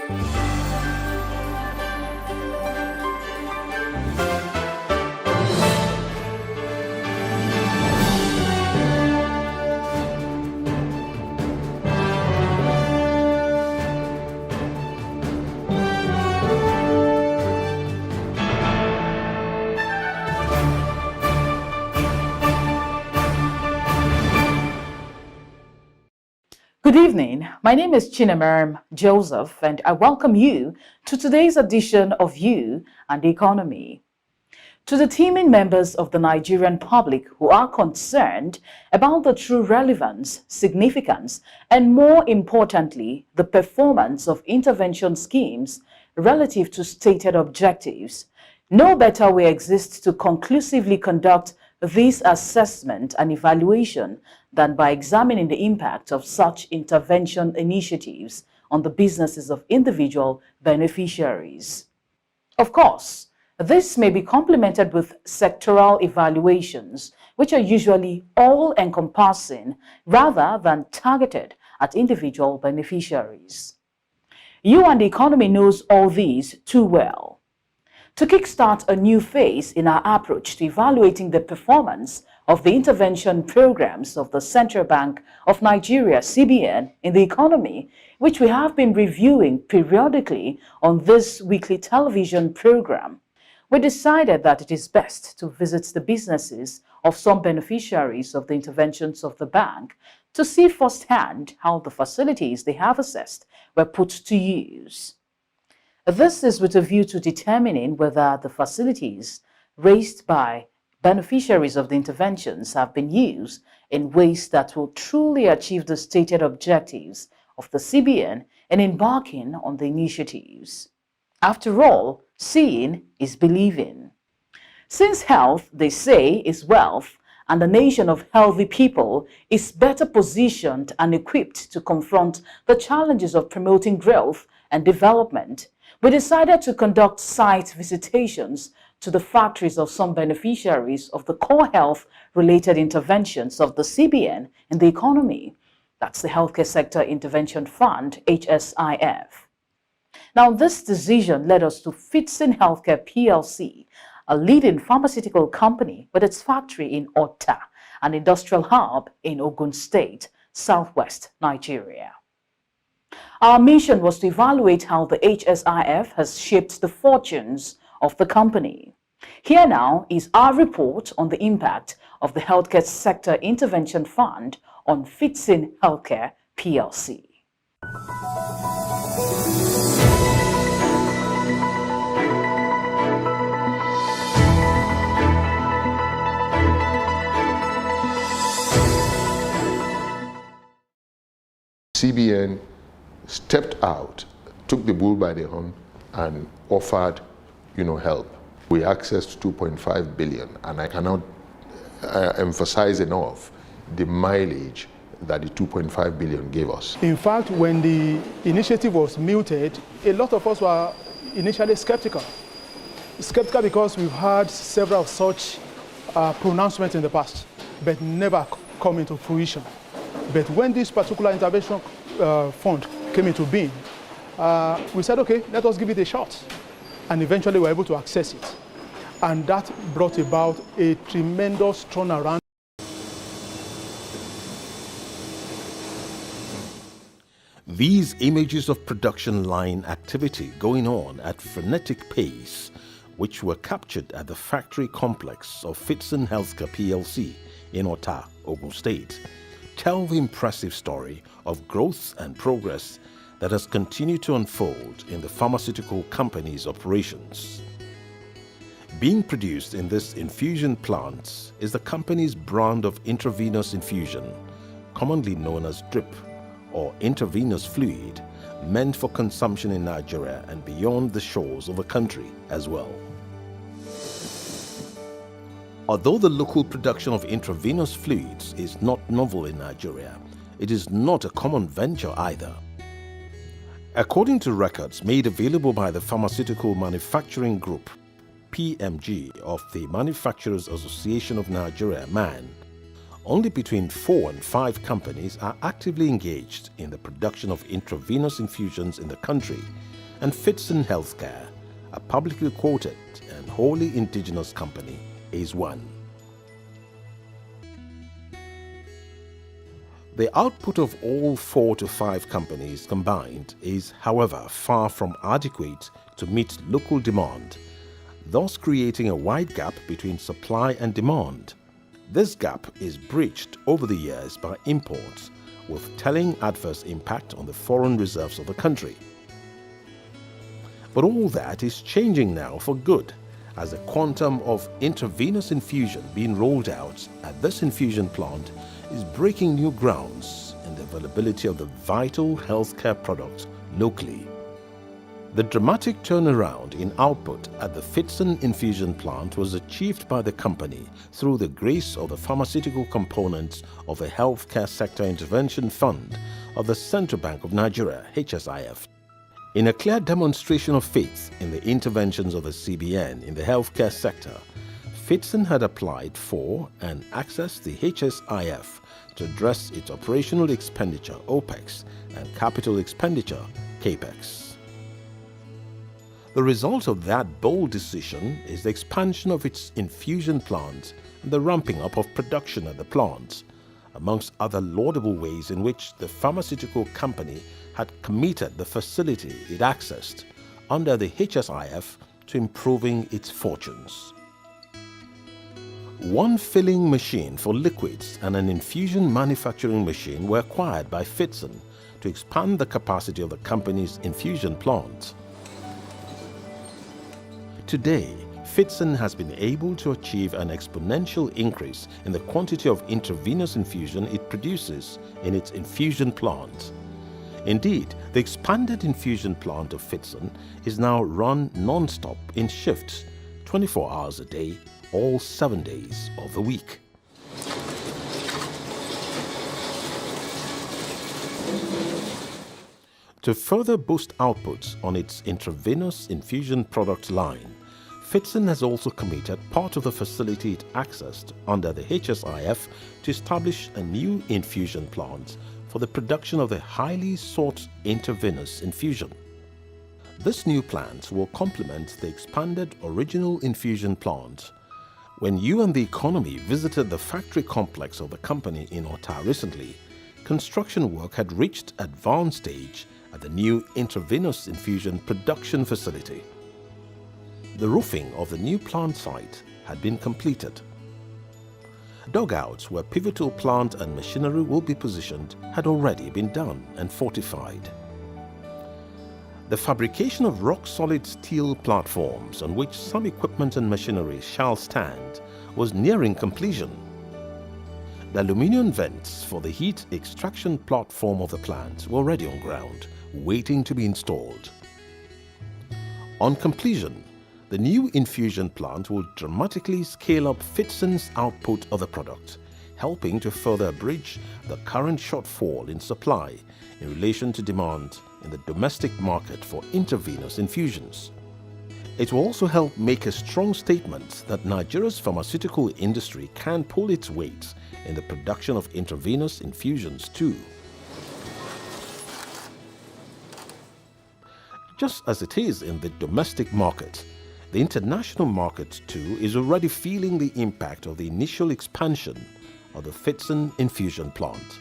Good evening. My name is Chinemerem Joseph, and I welcome you to today's edition of You and the Economy. To the teeming members of the Nigerian public who are concerned about the true relevance, significance, and more importantly, the performance of intervention schemes relative to stated objectives, no better way exists to conclusively conduct this assessment and evaluation than by examining the impact of such intervention initiatives on the businesses of individual beneficiaries. Of course, this may be complemented with sectoral evaluations, which are usually all-encompassing rather than targeted at individual beneficiaries. You and the Economy knows all these too well. To kickstart a new phase in our approach to evaluating the performance of the intervention programs of the Central Bank of Nigeria, CBN, in the economy, which we have been reviewing periodically on this weekly television program, we decided that it is best to visit the businesses of some beneficiaries of the interventions of the bank to see firsthand how the facilities they have assessed were put to use. This is with a view to determining whether the facilities raised by beneficiaries of the interventions have been used in ways that will truly achieve the stated objectives of the CBN in embarking on the initiatives. After all, seeing is believing. Since health, they say, is wealth, and the nation of healthy people is better positioned and equipped to confront the challenges of promoting growth and development, we decided to conduct site visitations to the factories of some beneficiaries of the core health-related interventions of the CBN in the economy. That's the Healthcare Sector Intervention Fund, HSIF. Now, this decision led us to Fidson Healthcare Plc, a leading pharmaceutical company with its factory in Otta, an industrial hub in Ogun State, southwest Nigeria. Our mission was to evaluate how the HSIF has shaped the fortunes of the company. Here now is our report on the impact of the Healthcare Sector Intervention Fund on Fidson Healthcare Plc. CBN stepped out, took the bull by the horn, and offered, help. We accessed 2.5 billion, and I cannot emphasize enough the mileage that the 2.5 billion gave us. In fact, when the initiative was mooted, a lot of us were initially skeptical. Skeptical because we've had several such pronouncements in the past, but never come into fruition. But when this particular intervention fund came into being, we said, okay, let us give it a shot. And eventually we were able to access it. And that brought about a tremendous turnaround. These images of production line activity going on at frenetic pace, which were captured at the factory complex of Fidson Healthcare Plc in Otta, Ogun State, tell the impressive story of growth and progress that has continued to unfold in the pharmaceutical company's operations. Being produced in this infusion plant is the company's brand of intravenous infusion, commonly known as drip or intravenous fluid, meant for consumption in Nigeria and beyond the shores of the country as well. Although the local production of intravenous fluids is not novel in Nigeria, it is not a common venture either. According to records made available by the Pharmaceutical Manufacturing Group, PMG, of the Manufacturers Association of Nigeria, MAN, only between 4 and 5 companies are actively engaged in the production of intravenous infusions in the country, and Fidson Healthcare, a publicly quoted and wholly indigenous company, is one. The output of all 4 to 5 companies combined is, however, far from adequate to meet local demand, thus creating a wide gap between supply and demand. This gap is breached over the years by imports, with telling adverse impact on the foreign reserves of the country. But all that is changing now for good, as the quantum of intravenous infusion being rolled out at this infusion plant is breaking new grounds in the availability of the vital healthcare product locally. The dramatic turnaround in output at the Fidson infusion plant was achieved by the company through the grace of the pharmaceutical components of the Healthcare Sector Intervention Fund of the Central Bank of Nigeria, HSIF. In a clear demonstration of faith in the interventions of the CBN in the healthcare sector, Fidson had applied for and accessed the HSIF to address its operational expenditure OPEX and capital expenditure CAPEX. The result of that bold decision is the expansion of its infusion plant and the ramping up of production at the plant, amongst other laudable ways in which the pharmaceutical company had committed the facility it accessed under the HSIF to improving its fortunes. One filling machine for liquids and an infusion manufacturing machine were acquired by Fidson to expand the capacity of the company's infusion plant. Today, Fidson has been able to achieve an exponential increase in the quantity of intravenous infusion it produces in its infusion plant. Indeed, the expanded infusion plant of Fidson is now run non-stop in shifts, 24 hours a day, all 7 days of the week. To further boost outputs on its intravenous infusion product line, Fidson has also committed part of the facility it accessed under the HSIF to establish a new infusion plant for the production of the highly sought intravenous infusion. This new plant will complement the expanded original infusion plant. When You and the Economy visited the factory complex of the company in Otta recently, construction work had reached advanced stage at the new intravenous infusion production facility. The roofing of the new plant site had been completed. Dugouts where pivotal plant and machinery will be positioned had already been done and fortified. The fabrication of rock-solid steel platforms on which some equipment and machinery shall stand was nearing completion. The aluminium vents for the heat extraction platform of the plant were already on ground, waiting to be installed. On completion, the new infusion plant will dramatically scale up Fidson's output of the product, helping to further bridge the current shortfall in supply in relation to demand in the domestic market for intravenous infusions. It will also help make a strong statement that Nigeria's pharmaceutical industry can pull its weight in the production of intravenous infusions too. Just as it is in the domestic market, the international market too is already feeling the impact of the initial expansion of the Fidson infusion plant.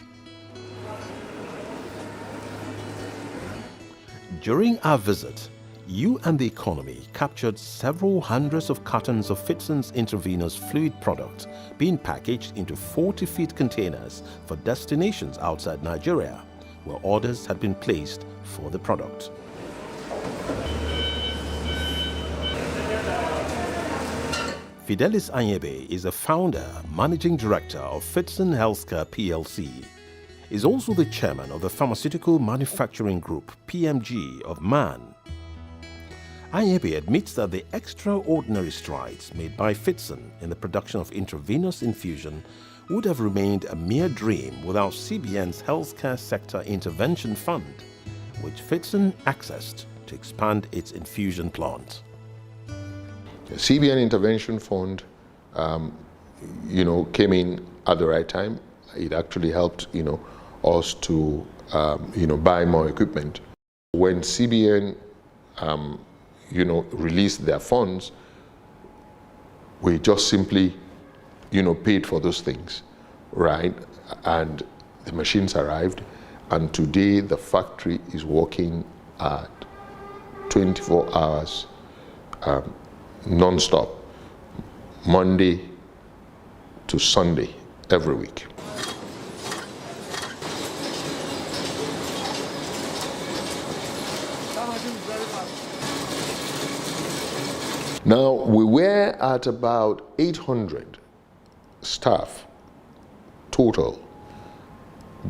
During our visit, You and the Economy captured several hundreds of cartons of Fidson's intravenous fluid product being packaged into 40-feet containers for destinations outside Nigeria, where orders had been placed for the product. Fidelis Anyebe is the founder, managing director of Fidson Healthcare Plc. He is also the chairman of the Pharmaceutical Manufacturing Group, PMG, of MAN. Anyebe admits that the extraordinary strides made by Fidson in the production of intravenous infusion would have remained a mere dream without CBN's Healthcare Sector Intervention Fund, which Fidson accessed to expand its infusion plant. The CBN Intervention Fund came in at the right time. It actually helped, us to, buy more equipment. When CBN, released their funds, we just simply, paid for those things, right? And the machines arrived, and today the factory is working at 24 hours, non-stop, Monday to Sunday, every week. Now, we were at about 800 staff total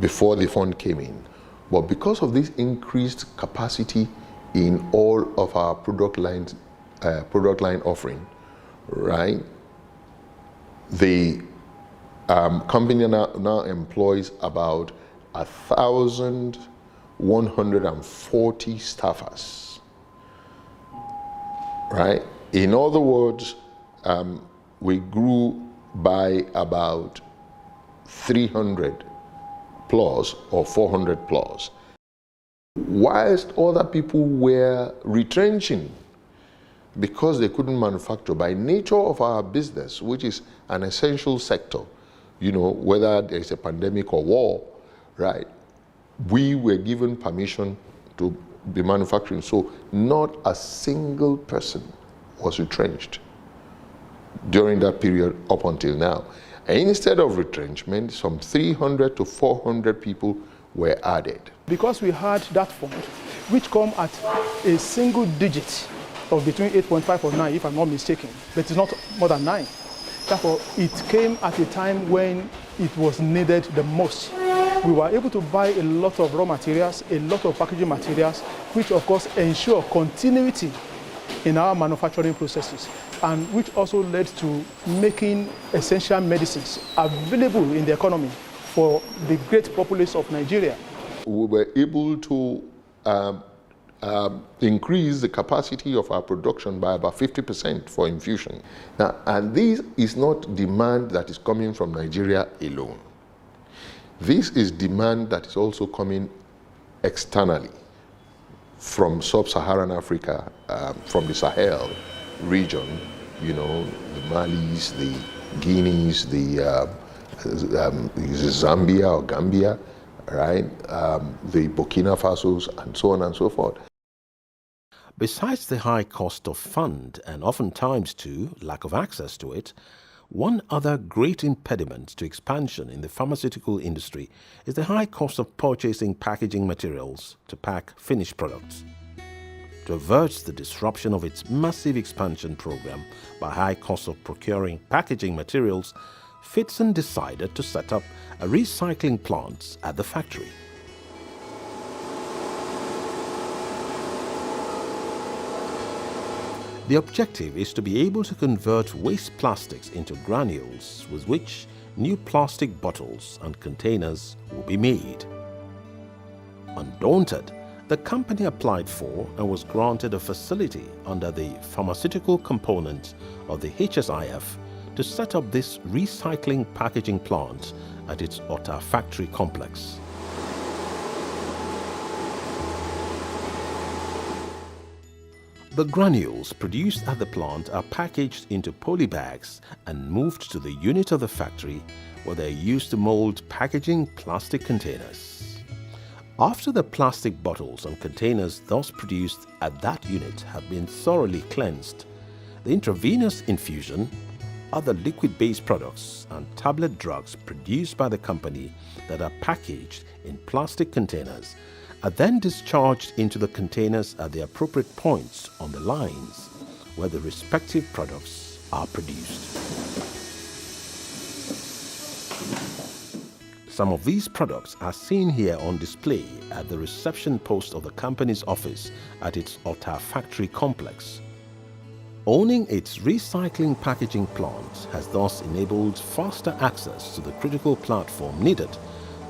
before the fund came in. But because of this increased capacity in all of our product line offering, right, the company now employs about 1,140 staffers, right? In other words, we grew by about 300 plus or 400 plus, whilst other people were retrenching because they couldn't manufacture. By nature of our business, which is an essential sector, whether there's a pandemic or war, right, we were given permission to be manufacturing. So not a single person was retrenched during that period up until now. And instead of retrenchment, some 300 to 400 people were added. Because we had that fund, which come at a single digit of between 8.5 or 9, if I'm not mistaken, but it's not more than 9. Therefore, it came at a time when it was needed the most. We were able to buy a lot of raw materials, a lot of packaging materials, which of course ensure continuity in our manufacturing processes, and which also led to making essential medicines available in the economy for the great populace of Nigeria. We were able to increase the capacity of our production by about 50% for infusion. Now, and this is not demand that is coming from Nigeria alone. This is demand that is also coming externally from sub-Saharan Africa, from the Sahel region, the Malis, the Guineas, the Zambia or Gambia, right? The Burkina Fasos, and so on and so forth. Besides the high cost of fund and oftentimes too lack of access to it, one other great impediment to expansion in the pharmaceutical industry is the high cost of purchasing packaging materials to pack finished products. To avert the disruption of its massive expansion program by high cost of procuring packaging materials, Fidson decided to set up a recycling plant at the factory. The objective is to be able to convert waste plastics into granules with which new plastic bottles and containers will be made. Undaunted, the company applied for and was granted a facility under the pharmaceutical component of the HSIF to set up this recycling packaging plant at its Otta factory complex. The granules produced at the plant are packaged into polybags and moved to the unit of the factory where they are used to mold packaging plastic containers. After the plastic bottles and containers thus produced at that unit have been thoroughly cleansed, the intravenous infusion, other liquid-based products and tablet drugs produced by the company that are packaged in plastic containers are then discharged into the containers at the appropriate points on the lines where the respective products are produced. Some of these products are seen here on display at the reception post of the company's office at its Otta factory complex. Owning its recycling packaging plant has thus enabled faster access to the critical platform needed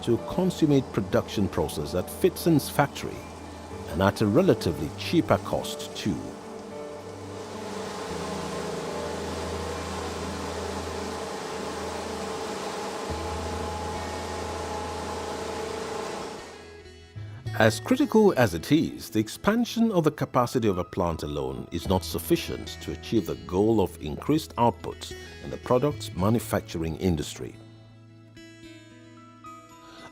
to consummate production process at Fidson's factory, and at a relatively cheaper cost too. As critical as it is, the expansion of the capacity of a plant alone is not sufficient to achieve the goal of increased output in the products manufacturing industry.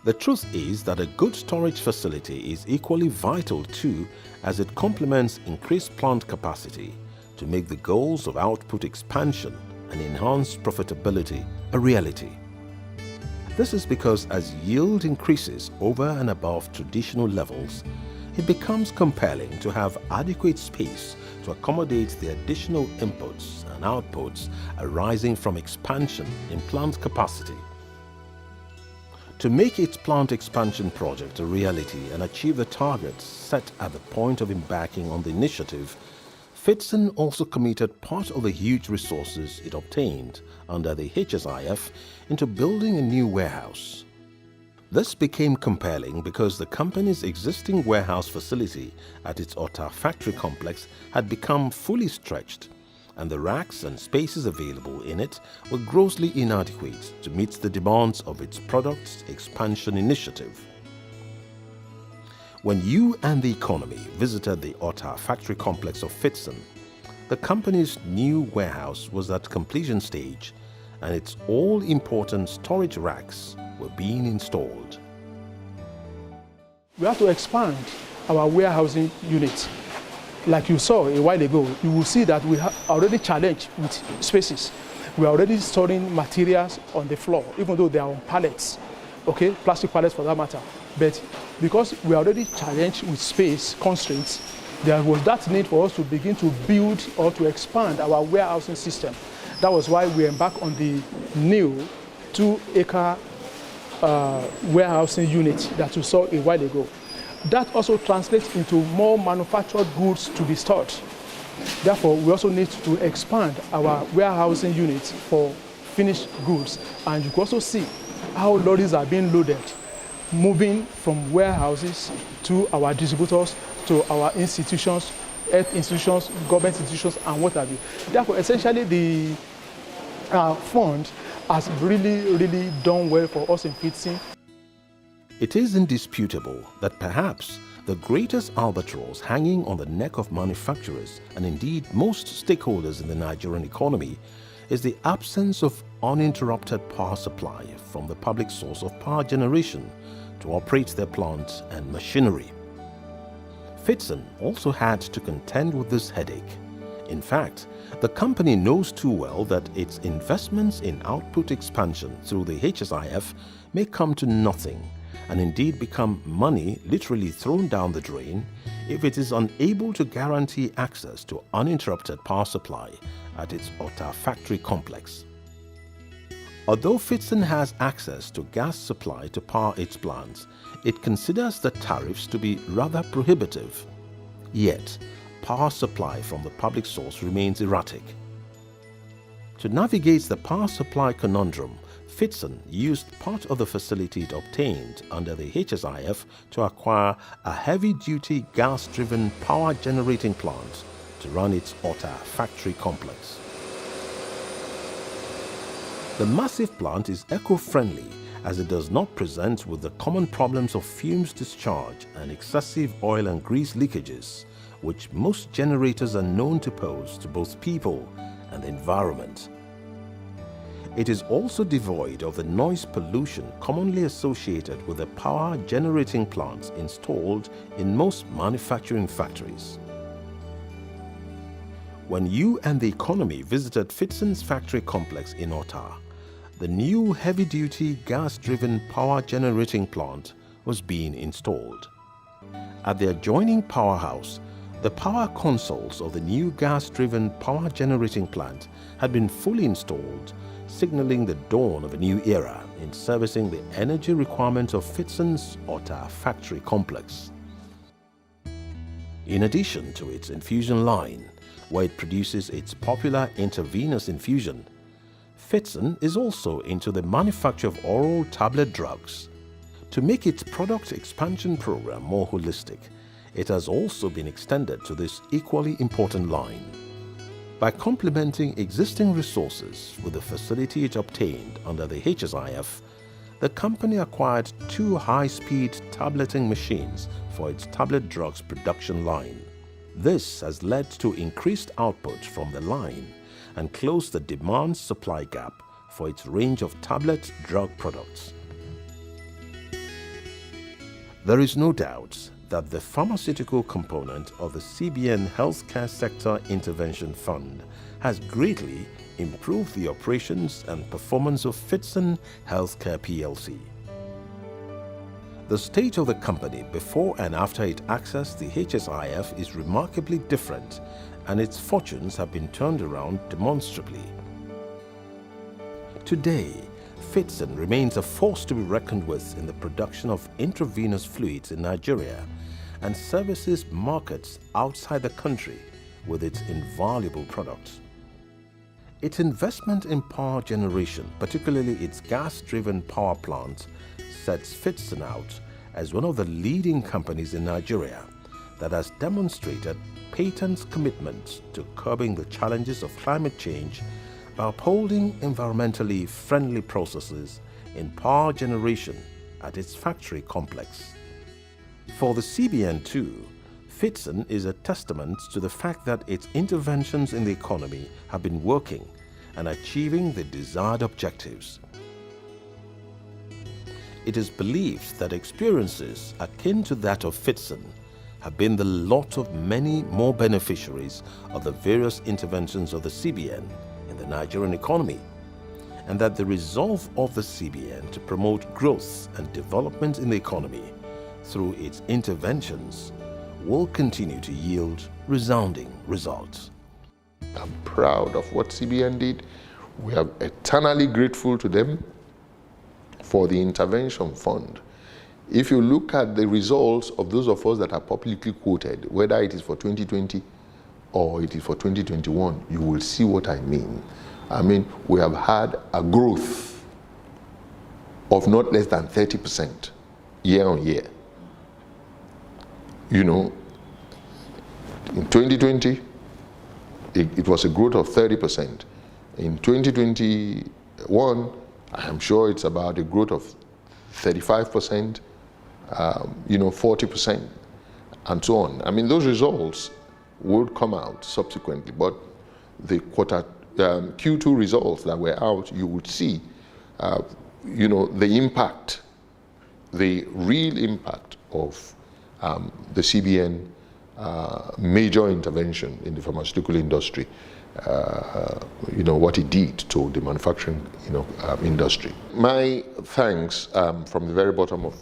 The truth is that a good storage facility is equally vital too, as it complements increased plant capacity to make the goals of output expansion and enhanced profitability a reality. This is because as yield increases over and above traditional levels, it becomes compelling to have adequate space to accommodate the additional inputs and outputs arising from expansion in plant capacity. To make its plant expansion project a reality and achieve the targets set at the point of embarking on the initiative, Fidson also committed part of the huge resources it obtained under the HSIF into building a new warehouse. This became compelling because the company's existing warehouse facility at its Otta factory complex had become fully stretched, and the racks and spaces available in it were grossly inadequate to meet the demands of its product's expansion initiative. When you and the economy visited the Otta factory complex of Fidson, the company's new warehouse was at completion stage and its all-important storage racks were being installed. We have to expand our warehousing unit. Like you saw a while ago, you will see that we are already challenged with spaces. We are already storing materials on the floor, even though they are on pallets, okay, plastic pallets for that matter. But because we are already challenged with space constraints, there was that need for us to begin to build or to expand our warehousing system. That was why we embarked on the new 2-acre warehousing unit that you saw a while ago. That also translates into more manufactured goods to be stored. Therefore, we also need to expand our warehousing units for finished goods. And you can also see how lorries are being loaded, moving from warehouses to our distributors, to our institutions, health institutions, government institutions, and what have you. Therefore, essentially, the fund has really done well for us in Fidson. It is indisputable that perhaps the greatest albatross hanging on the neck of manufacturers and indeed most stakeholders in the Nigerian economy is the absence of uninterrupted power supply from the public source of power generation to operate their plants and machinery. Fidson also had to contend with this headache. In fact, the company knows too well that its investments in output expansion through the HSIF may come to nothing and indeed become money literally thrown down the drain if it is unable to guarantee access to uninterrupted power supply at its Otta factory complex. Although Fidson has access to gas supply to power its plants, it considers the tariffs to be rather prohibitive. Yet, power supply from the public source remains erratic. To navigate the power supply conundrum, Fidson used part of the facility it obtained under the HSIF to acquire a heavy-duty gas-driven power generating plant to run its Otta factory complex. The massive plant is eco-friendly as it does not present with the common problems of fumes discharge and excessive oil and grease leakages, which most generators are known to pose to both people and the environment. It is also devoid of the noise pollution commonly associated with the power generating plants installed in most manufacturing factories. When you and the economy visited Fidson's factory complex in Otta, the new heavy-duty gas-driven power generating plant was being installed. At the adjoining powerhouse, the power consoles of the new gas-driven power generating plant had been fully installed, signaling the dawn of a new era in servicing the energy requirements of Fidson's Otta factory complex. In addition to its infusion line, where it produces its popular intravenous infusion, Fidson is also into the manufacture of oral tablet drugs. To make its product expansion program more holistic, it has also been extended to this equally important line. By complementing existing resources with the facility it obtained under the HSIF, the company acquired 2 high-speed tableting machines for its tablet drugs production line. This has led to increased output from the line and closed the demand-supply gap for its range of tablet drug products. There is no doubt that the pharmaceutical component of the CBN Healthcare Sector Intervention Fund has greatly improved the operations and performance of Fidson Healthcare Plc. The state of the company before and after it accessed the HSIF is remarkably different, and its fortunes have been turned around demonstrably. Today, Fidson remains a force to be reckoned with in the production of intravenous fluids in Nigeria and services markets outside the country with its invaluable products. Its investment in power generation, particularly its gas-driven power plants, sets Fidson out as one of the leading companies in Nigeria that has demonstrated patent commitment to curbing the challenges of climate change by upholding environmentally friendly processes in power generation at its factory complex. For the CBN too, Fidson is a testament to the fact that its interventions in the economy have been working and achieving the desired objectives. It is believed that experiences akin to that of Fidson have been the lot of many more beneficiaries of the various interventions of the CBN in the Nigerian economy, and that the resolve of the CBN to promote growth and development in the economy through its interventions will continue to yield resounding results. I'm proud of what CBN did. We are eternally grateful to them for the intervention fund. If you look at the results of those of us that are publicly quoted, whether it is for 2020 or it is for 2021, you will see what I mean. I mean, we have had a growth of not less than 30% year on year. You know, in 2020, it was a growth of 30%. In 2021, I am sure it's about a growth of 35%, 40%, and so on. I mean, those results would come out subsequently, but the Q2 results that were out, you would see, the impact, the real impact of the CBN major intervention in the pharmaceutical industry, what it did to the manufacturing, industry. My thanks from the very bottom of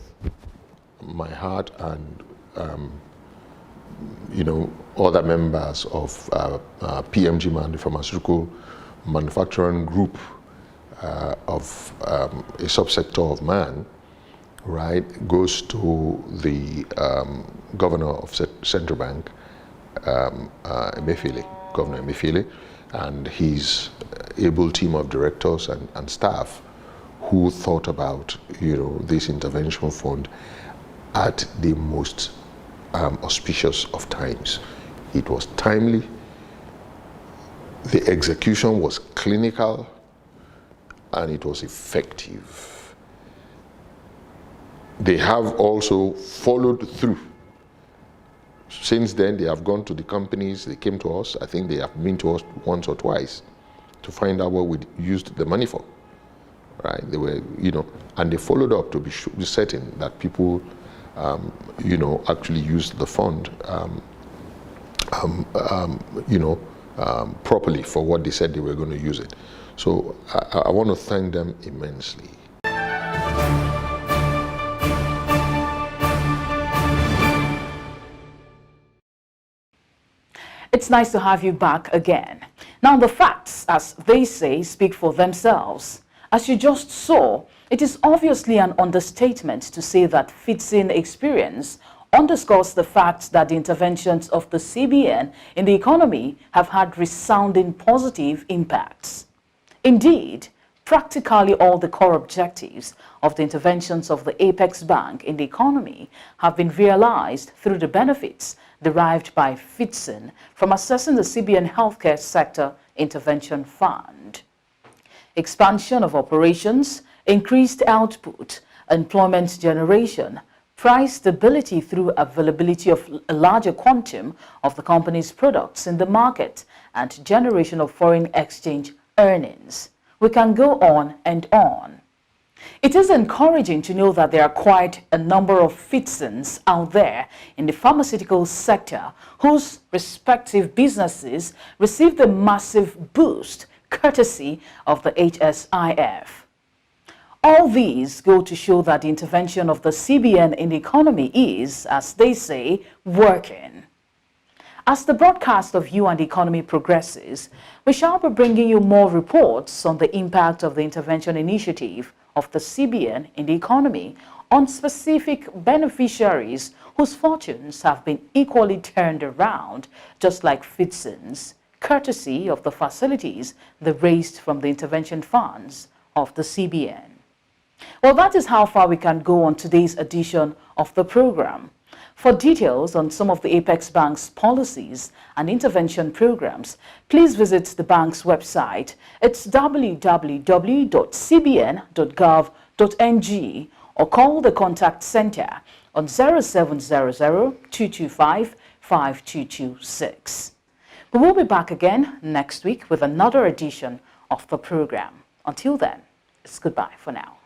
my heart and, other members of PMG Man, the pharmaceutical manufacturing group of a subsector of MAN, right, goes to the governor of Central Bank, Governor Emefiele, and his able team of directors and staff who thought about, this intervention fund at the most auspicious of times. It was timely, the execution was clinical, and it was effective. They have also followed through. Since then, they have gone to the companies, they came to us. I think they have been to us once or twice to find out what we used the money for, right? They were, and they followed up to be certain that people, actually used the fund, properly for what they said they were going to use it. So I want to thank them immensely. It's nice to have you back again. Now, the facts, as they say, speak for themselves. As you just saw, it is obviously an understatement to say that Fidson experience underscores the fact that the interventions of the CBN in the economy have had resounding positive impacts. Indeed, practically all the core objectives of the interventions of the Apex Bank in the economy have been realized through the benefits derived by Fidson from assessing the CBN Healthcare Sector Intervention Fund. Expansion of operations, increased output, employment generation, price stability through availability of a larger quantum of the company's products in the market, and generation of foreign exchange earnings. We can go on and on. It is encouraging to know that there are quite a number of Fidsons out there in the pharmaceutical sector whose respective businesses received a massive boost courtesy of the HSIF. All these go to show that the intervention of the CBN in the economy is, as they say, working. As the broadcast of You and the Economy progresses, we shall be bringing you more reports on the impact of the intervention initiative of the CBN in the economy on specific beneficiaries whose fortunes have been equally turned around, just like Fidson's, courtesy of the facilities they raised from the intervention funds of the CBN. Well, that is how far we can go on today's edition of the program. For details on some of the Apex Bank's policies and intervention programs, please visit the bank's website. It's www.cbn.gov.ng or call the contact center on 0700-225-5226. We will be back again next week with another edition of the program. Until then, it's goodbye for now.